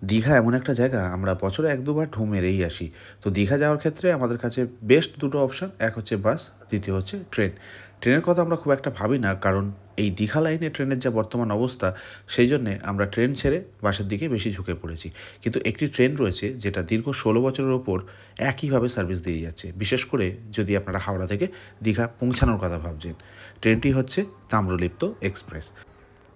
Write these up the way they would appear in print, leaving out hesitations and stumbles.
দীঘা এমন একটা জায়গা আমরা বছরে ১-২ বার ঢুঁ মেরেই আসি। তো দীঘা যাওয়ার ক্ষেত্রে আমাদের কাছে বেস্ট দুটো অপশন, এক হচ্ছে বাস, দ্বিতীয় হচ্ছে ট্রেন। ট্রেনের কথা আমরা খুব একটা ভাবি না, কারণ এই দীঘা লাইনে ট্রেনের যা বর্তমান অবস্থা, সেই জন্যে আমরা ট্রেন ছেড়ে বাসের দিকে বেশি ঝুঁকে পড়েছি। কিন্তু একটি ট্রেন রয়েছে যেটা দীর্ঘ ১৬ বছরের ওপর একইভাবে সার্ভিস দিয়ে যাচ্ছে। বিশেষ করে যদি আপনারা হাওড়া থেকে দীঘা পৌঁছানোর কথা ভাবছেন। ট্রেনটি হচ্ছে তাম্রলিপ্ত এক্সপ্রেস।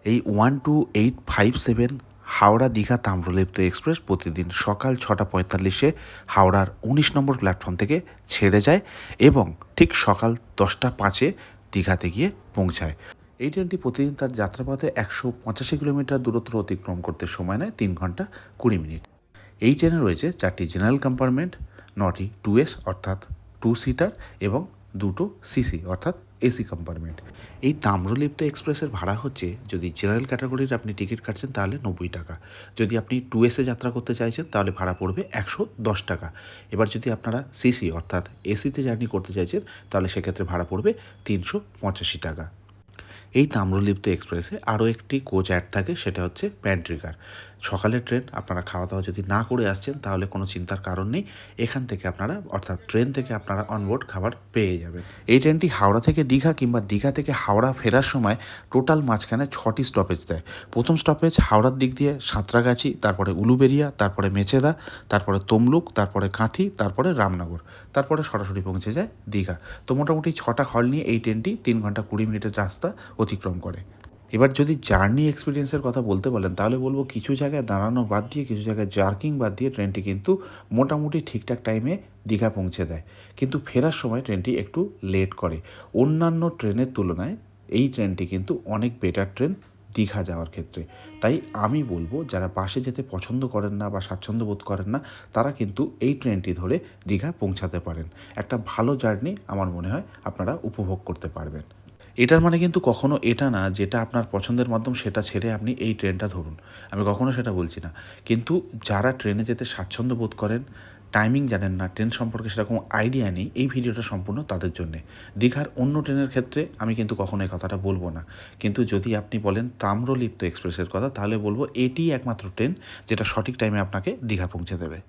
এই 12857 হাওড়া দীঘা তাম্রলিপ্ত এক্সপ্রেস প্রতিদিন সকাল 6:45-এ হাওড়ার ১৯ নম্বর প্ল্যাটফর্ম থেকে ছেড়ে যায় এবং ঠিক সকাল 10:05-এ দীঘাতে গিয়ে পৌঁছায়। এই ট্রেনটি প্রতিদিন তার যাত্রাপথে ১৮৫ কিলোমিটার দূরত্ব অতিক্রম করতে সময় নেয় ৩ ঘন্টা ২০ মিনিট। এই ট্রেনে রয়েছে 4টি জেনারেল কম্পার্টমেন্ট, 9টি 2S অর্থাৎ 2 সিটার এবং 2টো সিসি অর্থাৎ এসি কম্পার্টমেন্ট। এই তাম্রলিপ্ত এক্সপ্রেসের ভাড়া হচ্ছে, যদি জেনারেল ক্যাটাগরির আপনি টিকিট কাটছেন তাহলে ৯০ টাকা। যদি আপনি 2Sে যাত্রা করতে চাইছেন তাহলে ভাড়া পড়বে ১১০ টাকা। এবার যদি আপনারা সিসি অর্থাৎ এসিতে জার্নি করতে চাইছেন তাহলে সেক্ষেত্রে ভাড়া পড়বে ৩৮৫ টাকা। এই তাম্রলিপ্ত এক্সপ্রেসে আরও একটি কোচ অ্যাড থাকে, সেটা হচ্ছে প্যান্ট্রিকার। সকালের ট্রেন আপনারা খাওয়া দাওয়া যদি না করে আসছেন তাহলে কোনো চিন্তার কারণ নেই, এখান থেকে আপনারা অর্থাৎ ট্রেন থেকে আপনারা অনবোর্ড খাবার পেয়ে যাবেন। এই ট্রেনটি হাওড়া থেকে দীঘা কিংবা দীঘা থেকে হাওড়া ফেরার সময় টোটাল মাঝখানে 6টি স্টপেজ দেয়। প্রথম স্টপেজ হাওড়ার দিক দিয়ে সাঁতরাগাছি, তারপরে উলুবেড়িয়া, তারপরে মেচেদা, তারপরে তমলুক, তারপরে কাঁথি, তারপরে রামনগর, তারপরে সরাসরি পৌঁছে যায় দীঘা। তো মোটামুটি 6টা হল নিয়ে এই ট্রেনটি 3 ঘন্টা 20 মিনিটের রাস্তা অতিক্রম করে। এবার যদি জার্নি এক্সপিরিয়েন্সের কথা বলতে বলেন তাহলে বলবো, কিছু জায়গায় দাঁড়ানো বাদ দিয়ে, কিছু জায়গায় জার্কিং বাদ দিয়ে ট্রেনটি কিন্তু মোটামুটি ঠিকঠাক টাইমে দীঘা পৌঁছে দেয়। কিন্তু ফেরার সময় ট্রেনটি একটু লেট করে। অন্যান্য ট্রেনের তুলনায় এই ট্রেনটি কিন্তু অনেক বেটার ট্রেন দীঘা যাওয়ার ক্ষেত্রে। তাই আমি বলবো, যারা বাসে যেতে পছন্দ করেন না বা স্বাচ্ছন্দ্য বোধ করেন না, তারা কিন্তু এই ট্রেনটি ধরে দীঘা পৌঁছাতে পারেন। একটা ভালো জার্নি আমার মনে হয় আপনারা উপভোগ করতে পারবেন। এটার মানে কিন্তু কখনো এটা না যেটা আপনার পছন্দের মাধ্যম সেটা ছেড়ে আপনি এই ট্রেনটা ধরুন, আমি কখনো সেটা বলছি না। কিন্তু যারা ট্রেনে যেতে স্বাচ্ছন্দ্য বোধ করেন, টাইমিং জানেন না, ট্রেন সম্পর্কে সেরকম আইডিয়া নেই, এই ভিডিওটা সম্পূর্ণ তাদের জন্যে। দীঘার অন্য ট্রেনের ক্ষেত্রে আমি কিন্তু কখনো এই কথাটা বলবো না। কিন্তু যদি আপনি বলেন তাম্রলিপ্ত এক্সপ্রেসের কথা, তাহলে বলবো এটিই একমাত্র ট্রেন যেটা সঠিক টাইমে আপনাকে দীঘা পৌঁছে দেবে।